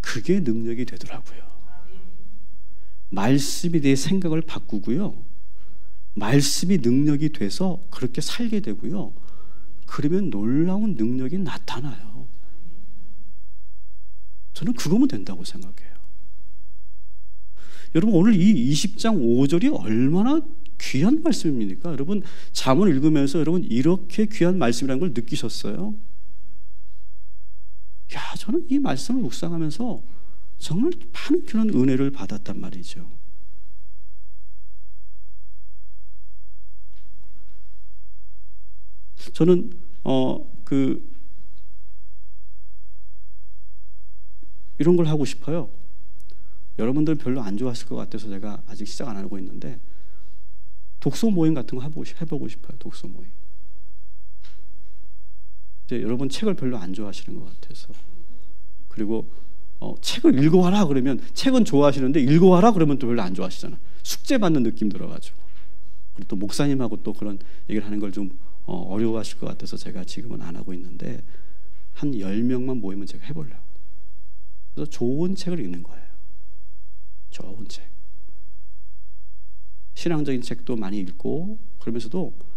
그게 능력이 되더라고요. 말씀이 내 생각을 바꾸고요, 말씀이 능력이 돼서 그렇게 살게 되고요, 그러면 놀라운 능력이 나타나요. 저는 그거면 된다고 생각해요. 여러분, 오늘 이 20장 5절이 얼마나 귀한 말씀입니까? 여러분, 잠언 읽으면서 여러분 이렇게 귀한 말씀이라는 걸 느끼셨어요? 저는 이 말씀을 묵상하면서 정말 많은 그런 은혜를 받았단 말이죠. 저는 이런 걸 하고 싶어요. 여러분들 별로 안 좋아하실 것 같아서 제가 아직 시작 안 하고 있는데, 독서 모임 같은 거 해보고 싶어요. 독서 모임. 이제 여러분 책을 별로 안 좋아하시는 것 같아서, 그리고 책을 읽어와라 그러면 책은 좋아하시는데 읽어와라 그러면 또 별로 안 좋아하시잖아. 숙제 받는 느낌 들어가지고. 그리고 또 목사님하고 또 그런 얘기를 하는 걸 좀 어려워하실 것 같아서 제가 지금은 안 하고 있는데 한 10명만 모이면 제가 해보려고. 그래서 좋은 책을 읽는 거예요. 좋은 책. 신앙적인 책도 많이 읽고 그러면서도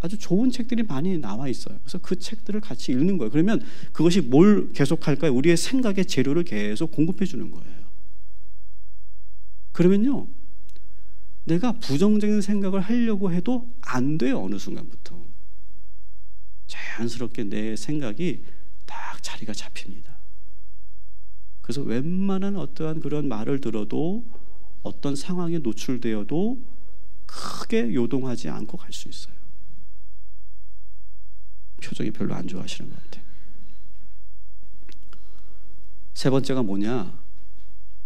아주 좋은 책들이 많이 나와 있어요. 그래서 그 책들을 같이 읽는 거예요. 그러면 그것이 뭘 계속 할까요? 우리의 생각의 재료를 계속 공급해 주는 거예요. 그러면요, 내가 부정적인 생각을 하려고 해도 안 돼요. 어느 순간부터 자연스럽게 내 생각이 딱 자리가 잡힙니다. 그래서 웬만한 어떠한 그런 말을 들어도 어떤 상황에 노출되어도 크게 요동하지 않고 갈 수 있어요. 표정이 별로 안 좋아하시는 것 같아요. 세 번째가 뭐냐?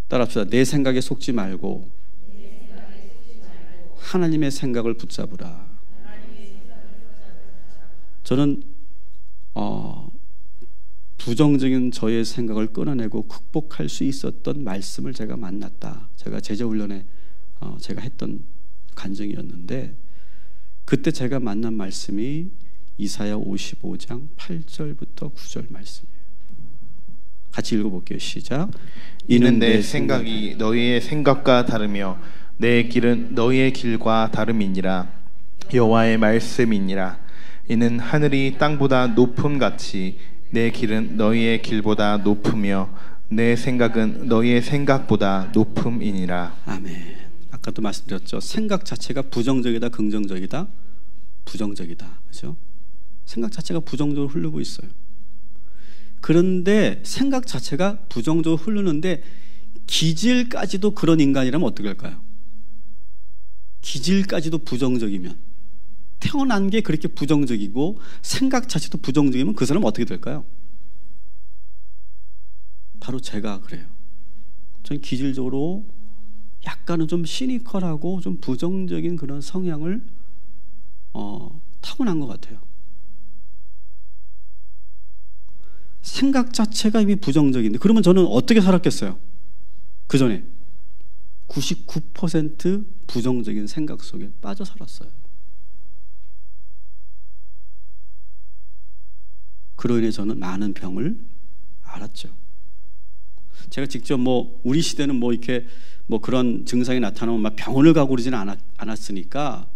따라합시다. 내 생각에 속지 말고 하나님의 생각을 붙잡으라. 저는 부정적인 저의 생각을 끊어내고 극복할 수 있었던 말씀을 제가 만났다. 제가 제자훈련에 제가 했던 간증이었는데 그때 제가 만난 말씀이 이사야 55장 8절부터 9절 말씀이에요. 같이 읽어볼게요. 시작. 이는 내 생각이 너희의 생각과 다르며 내 길은 너희의 길과 다름이니라. 여호와의 말씀이니라. 이는 하늘이 땅보다 높음같이 내 길은 너희의 길보다 높으며 내 생각은 너희의 생각보다 높음이니라. 아멘. 아까도 말씀드렸죠. 생각 자체가 부정적이다, 긍정적이다? 부정적이다. 그렇죠? 생각 자체가 부정적으로 흐르고 있어요. 그런데 생각 자체가 부정적으로 흐르는데 기질까지도 그런 인간이라면 어떻게 할까요? 기질까지도 부정적이면, 태어난 게 그렇게 부정적이고 생각 자체도 부정적이면 그 사람은 어떻게 될까요? 바로 제가 그래요. 저는 기질적으로 약간은 좀 시니컬하고 좀 부정적인 그런 성향을 타고난 것 같아요. 생각 자체가 이미 부정적인데 그러면 저는 어떻게 살았겠어요? 그 전에 99% 부정적인 생각 속에 빠져 살았어요. 그로 인해 저는 많은 병을 앓았죠. 제가 직접 우리 시대는 이렇게 그런 증상이 나타나면 막 병원을 가고 그러지는 않았으니까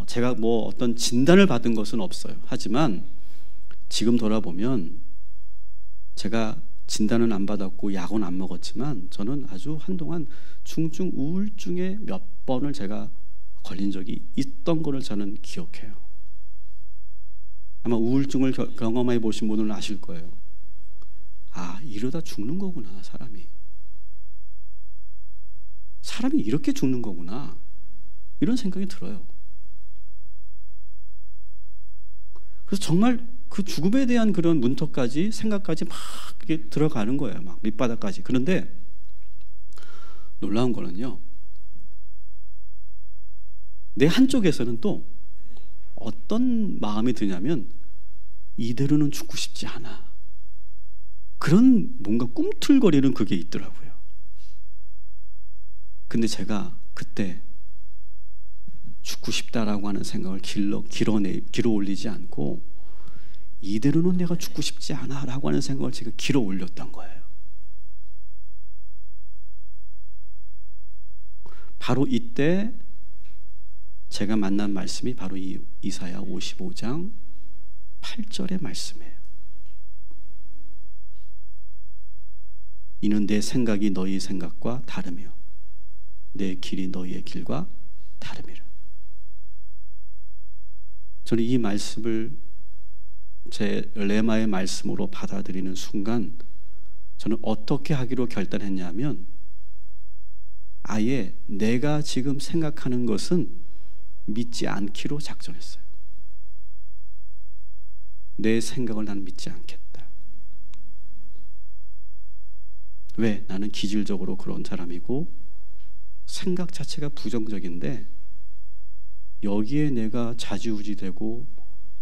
제가 어떤 진단을 받은 것은 없어요. 하지만 지금 돌아보면 제가 진단은 안 받았고 약은 안 먹었지만 저는 아주 한동안 중증 우울증에 몇 번을 제가 걸린 적이 있던 거를 저는 기억해요. 아마 우울증을 경험해 보신 분들은 아실 거예요. 아, 이러다 죽는 거구나. 사람이 이렇게 죽는 거구나, 이런 생각이 들어요. 그래서 정말 그 죽음에 대한 그런 문턱까지, 생각까지 막 이렇게 들어가는 거예요. 막 밑바닥까지. 그런데 놀라운 거는요, 내 한쪽에서는 또 어떤 마음이 드냐면 이대로는 죽고 싶지 않아. 그런 뭔가 꿈틀거리는 그게 있더라고요. 근데 제가 그때 죽고 싶다라고 하는 생각을 길어 올리지 않고 이대로는 내가 죽고 싶지 않아 라고 하는 생각을 제가 길어 올렸던 거예요. 바로 이때 제가 만난 말씀이 바로 이 이사야 55장 8절의 말씀이에요. 이는 내 생각이 너희 생각과 다르며 내 길이 너희의 길과 다름이라. 저는 이 말씀을 제 레마의 말씀으로 받아들이는 순간 저는 어떻게 하기로 결단했냐면 아예 내가 지금 생각하는 것은 믿지 않기로 작정했어요. 내 생각을 나는 믿지 않겠다. 왜? 나는 기질적으로 그런 사람이고 생각 자체가 부정적인데 여기에 내가 좌지우지되고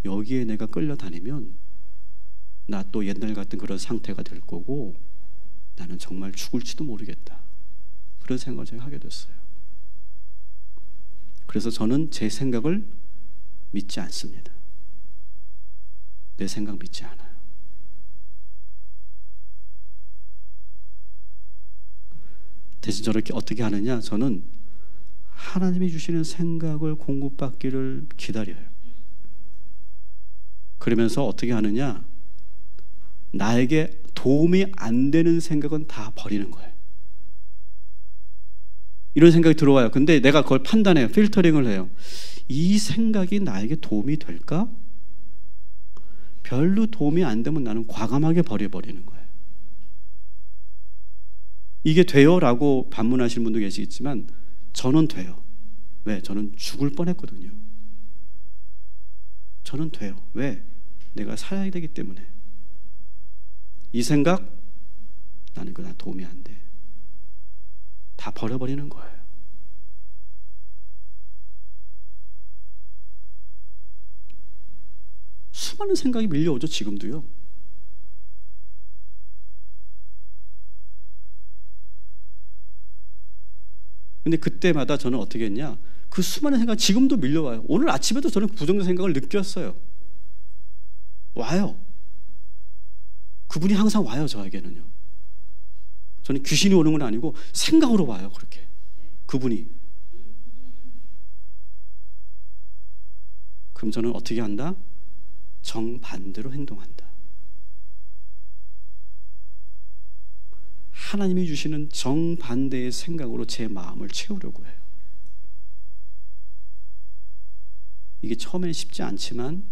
여기에 내가 끌려다니면 나 또 옛날 같은 그런 상태가 될 거고 나는 정말 죽을지도 모르겠다. 그런 생각을 제가 하게 됐어요. 그래서 저는 제 생각을 믿지 않습니다. 내 생각 믿지 않아요. 대신 저렇게 어떻게 하느냐? 저는 하나님이 주시는 생각을 공급받기를 기다려요. 그러면서 어떻게 하느냐? 나에게 도움이 안 되는 생각은 다 버리는 거예요. 이런 생각이 들어와요. 근데 내가 그걸 판단해요. 필터링을 해요. 이 생각이 나에게 도움이 될까? 별로 도움이 안 되면 나는 과감하게 버려버리는 거예요. 이게 돼요? 라고 반문하시는 분도 계시겠지만 저는 돼요. 왜? 저는 죽을 뻔했거든요. 저는 돼요. 왜? 내가 살아야 되기 때문에. 이 생각 나는 그거 다 도움이 안 돼. 다 버려버리는 거예요. 수많은 생각이 밀려오죠. 지금도요. 근데 그때마다 저는 어떻게 했냐? 그 수많은 생각 지금도 밀려와요. 오늘 아침에도 저는 부정적 생각을 느꼈어요. 와요. 그분이 항상 와요. 저에게는요. 저는 귀신이 오는 건 아니고 생각으로 와요. 그렇게 그분이. 그럼 저는 어떻게 한다? 정반대로 행동한다. 하나님이 주시는 정반대의 생각으로 제 마음을 채우려고 해요. 이게 처음에는 쉽지 않지만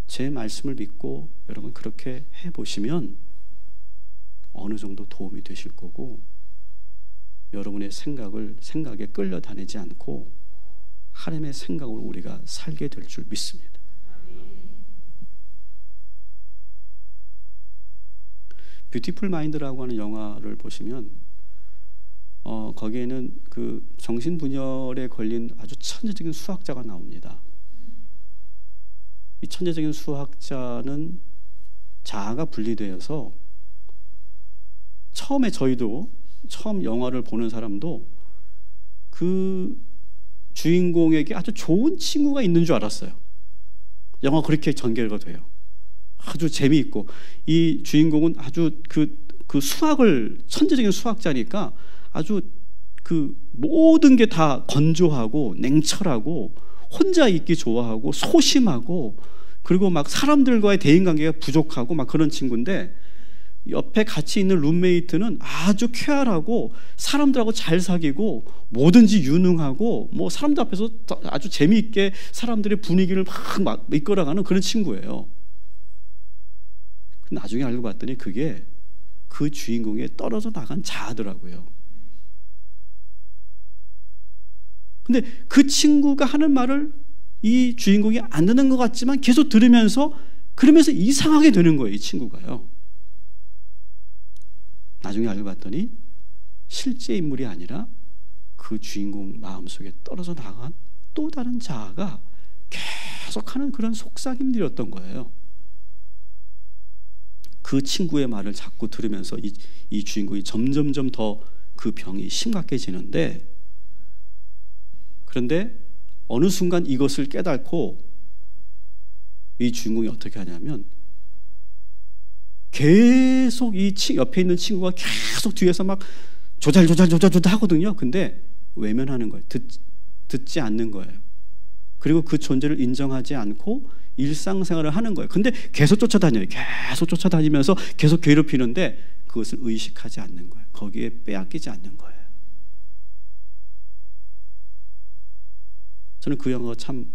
제 말씀을 믿고 여러분 그렇게 해보시면 어느 정도 도움이 되실 거고, 여러분의 생각에 끌려다니지 않고 하나님의 생각으로 우리가 살게 될 줄 믿습니다. 뷰티풀 마인드라고 하는 영화를 보시면 거기에는 그 정신분열에 걸린 아주 천재적인 수학자가 나옵니다. 이 천재적인 수학자는 자아가 분리되어서 처음에 저희도 처음 영화를 보는 사람도 그 주인공에게 아주 좋은 친구가 있는 줄 알았어요. 영화 그렇게 전개가 돼요. 아주 재미있고 이 주인공은 아주 그 수학을 천재적인 수학자니까 아주 그 모든 게 다 건조하고 냉철하고 혼자 있기 좋아하고 소심하고 그리고 막 사람들과의 대인관계가 부족하고 막 그런 친구인데, 옆에 같이 있는 룸메이트는 아주 쾌활하고 사람들하고 잘 사귀고 뭐든지 유능하고 뭐 사람들 앞에서 아주 재미있게 사람들의 분위기를 막 이끌어가는 그런 친구예요. 나중에 알고 봤더니 그게 그 주인공에 떨어져 나간 자아더라고요. 근데 그 친구가 하는 말을 이 주인공이 안 듣는 것 같지만 계속 들으면서 그러면서 이상하게 되는 거예요. 이 친구가요. 나중에 알고 봤더니 실제 인물이 아니라 그 주인공 마음속에 떨어져 나간 또 다른 자아가 계속하는 그런 속삭임들이었던 거예요. 그 친구의 말을 자꾸 들으면서 이 주인공이 점점점 더 그 병이 심각해지는데, 그런데 어느 순간 이것을 깨닫고 이 주인공이 어떻게 하냐면 계속 이 옆에 있는 친구가 계속 뒤에서 막 조잘 하거든요. 근데 외면하는 거예요. 듣지 않는 거예요. 그리고 그 존재를 인정하지 않고 일상생활을 하는 거예요. 근데 계속 쫓아다녀요. 계속 쫓아다니면서 계속 괴롭히는데 그것을 의식하지 않는 거예요. 거기에 빼앗기지 않는 거예요. 저는 그 영화가 참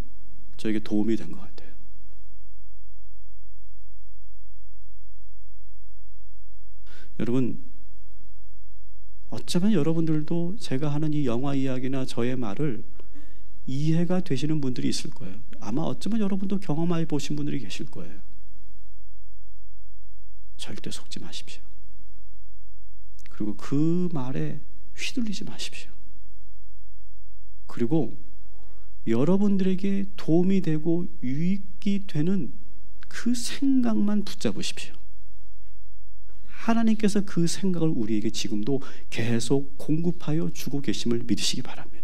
저에게 도움이 된 것 같아요. 여러분, 어쩌면 여러분들도 제가 하는 이 영화 이야기나 저의 말을 이해가 되시는 분들이 있을 거예요. 아마 어쩌면 여러분도 경험해 보신 분들이 계실 거예요. 절대 속지 마십시오. 그리고 그 말에 휘둘리지 마십시오. 그리고 여러분들에게 도움이 되고 유익이 되는 그 생각만 붙잡으십시오. 하나님께서 그 생각을 우리에게 지금도 계속 공급하여 주고 계심을 믿으시기 바랍니다.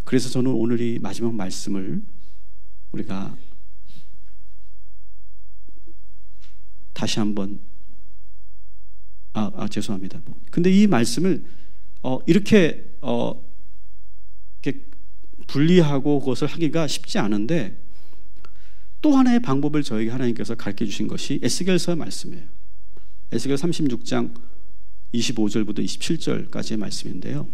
그래서 저는 오늘 이 마지막 말씀을 우리가 다시 한번 죄송합니다. 근데 이 말씀을 이렇게 분리하고 그것을 하기가 쉽지 않은데 또 하나의 방법을 저에게 하나님께서 가르쳐 주신 것이 에스겔서의 말씀이에요. 에스겔 36장 25절부터 27절까지의 말씀인데요.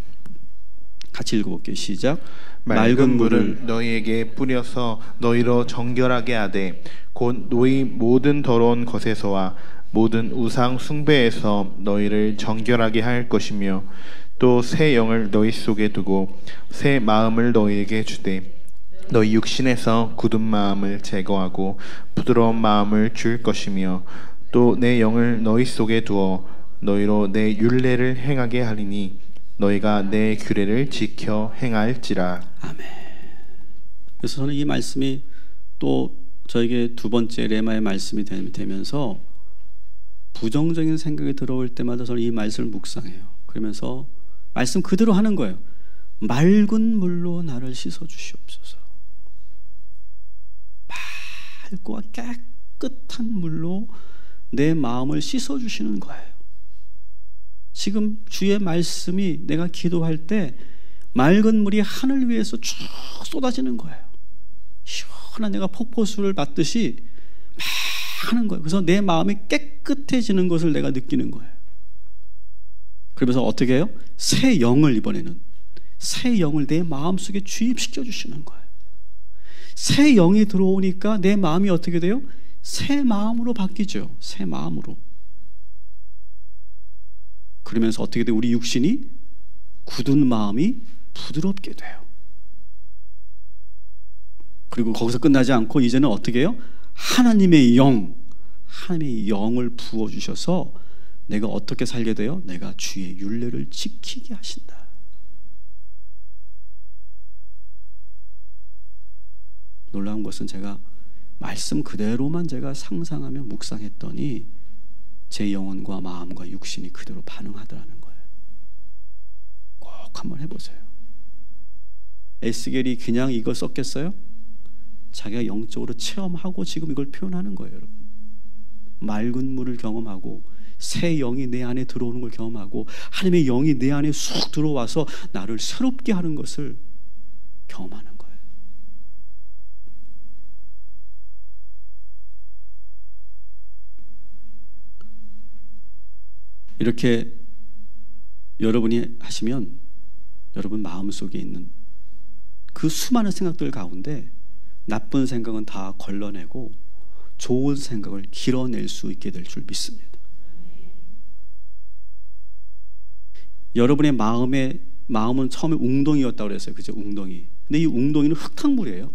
같이 읽어볼게요. 시작. 맑은 물을 너희에게 뿌려서 너희로 정결하게 하되 곧 너희 모든 더러운 것에서와 모든 우상 숭배에서 너희를 정결하게 할 것이며 또 새 영을 너희 속에 두고 새 마음을 너희에게 주되 너희 육신에서 굳은 마음을 제거하고 부드러운 마음을 줄 것이며 또 내 영을 너희 속에 두어 너희로 내 율례를 행하게 하리니 너희가 내 규례를 지켜 행할지라. 아멘. 그래서 저는 이 말씀이 또 저에게 두 번째 레마의 말씀이 되면서 부정적인 생각이 들어올 때마다 저는 이 말씀을 묵상해요. 그러면서 말씀 그대로 하는 거예요. 맑은 물로 나를 씻어 주시옵소서. 맑고 깨끗한 물로 내 마음을 씻어 주시는 거예요. 지금 주의 말씀이 내가 기도할 때 맑은 물이 하늘 위에서 쭉 쏟아지는 거예요. 시원한 내가 폭포수를 받듯이 막 하는 거예요. 그래서 내 마음이 깨끗해지는 것을 내가 느끼는 거예요. 그러면서 어떻게 해요? 새 영을 이번에는 새 영을 내 마음속에 주입시켜 주시는 거예요. 새 영이 들어오니까 내 마음이 어떻게 돼요? 새 마음으로 바뀌죠. 새 마음으로. 그러면서 어떻게 돼요? 우리 육신이 굳은 마음이 부드럽게 돼요. 그리고 거기서 끝나지 않고 이제는 어떻게 해요? 하나님의 영을 부어주셔서 내가 어떻게 살게 돼요? 내가 주의 율례를 지키게 하신다. 놀라운 것은 제가 말씀 그대로만 제가 상상하며 묵상했더니 제 영혼과 마음과 육신이 그대로 반응하더라는 거예요. 꼭 한번 해보세요. 에스겔이 그냥 이걸 썼겠어요? 자기가 영적으로 체험하고 지금 이걸 표현하는 거예요, 여러분. 맑은 물을 경험하고 새 영이 내 안에 들어오는 걸 경험하고 하나님의 영이 내 안에 쑥 들어와서 나를 새롭게 하는 것을 경험하는 거예요. 이렇게 여러분이 하시면 여러분 마음속에 있는 그 수많은 생각들 가운데 나쁜 생각은 다 걸러내고 좋은 생각을 길어낼 수 있게 될 줄 믿습니다. 여러분의 마음은 처음에 웅덩이였다고 그랬어요. 그죠? 웅덩이. 근데 이 웅덩이는 흙탕물이에요.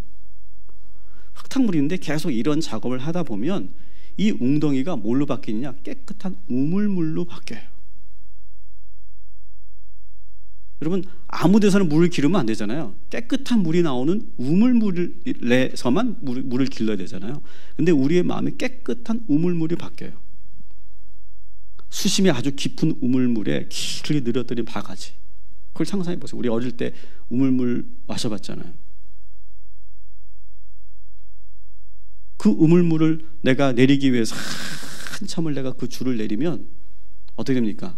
흙탕물인데 계속 이런 작업을 하다 보면 이 웅덩이가 뭘로 바뀌느냐? 깨끗한 우물물로 바뀌어요. 여러분 아무 데서나 물을 기르면 안 되잖아요. 깨끗한 물이 나오는 우물물에서만 물을 길러야 되잖아요. 근데 우리의 마음이 깨끗한 우물물이 바뀌어요. 수심이 아주 깊은 우물물에 길게 늘어뜨린 바가지. 그걸 상상해 보세요. 우리 어릴 때 우물물 마셔봤잖아요. 그 우물물을 내가 내리기 위해서 한참을 내가 그 줄을 내리면 어떻게 됩니까?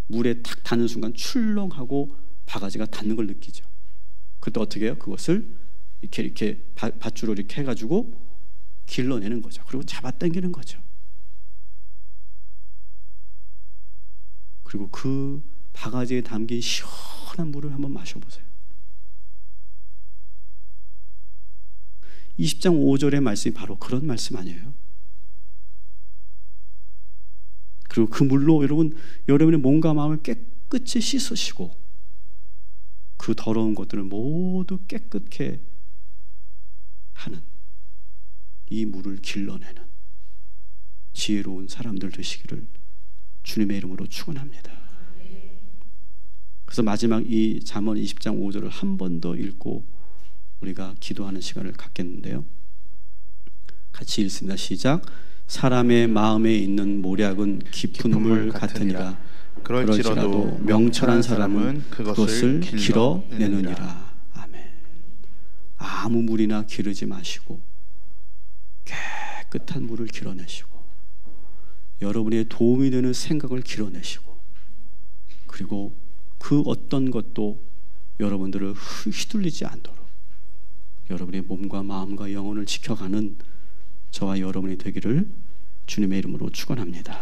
물에 탁 닿는 순간 출렁하고 바가지가 닿는 걸 느끼죠. 그때 어떻게 해요? 그것을 이렇게 밧줄로 이렇게 해가지고 길러내는 거죠. 그리고 잡아당기는 거죠. 그리고 그 바가지에 담긴 시원한 물을 한번 마셔보세요. 20장 5절의 말씀이 바로 그런 말씀 아니에요? 그리고 그 물로 여러분의 몸과 마음을 깨끗이 씻으시고 그 더러운 것들을 모두 깨끗게 하는 이 물을 길러내는 지혜로운 사람들 되시기를 주님의 이름으로 축원합니다. 그래서 마지막 이 잠언 20장 5절을 한 번 더 읽고 우리가 기도하는 시간을 갖겠는데요. 같이 읽습니다. 시작. 사람의 마음에 있는 모략은 깊은 물 같으니라. 그럴지라도 명철한 사람은 그것을 길어내느니라. 아멘. 아무 물이나 기르지 마시고 깨끗한 물을 길어내시고 여러분의 도움이 되는 생각을 길어내시고 그리고 그 어떤 것도 여러분들을 휘둘리지 않도록 여러분의 몸과 마음과 영혼을 지켜가는 저와 여러분이 되기를 주님의 이름으로 축원합니다.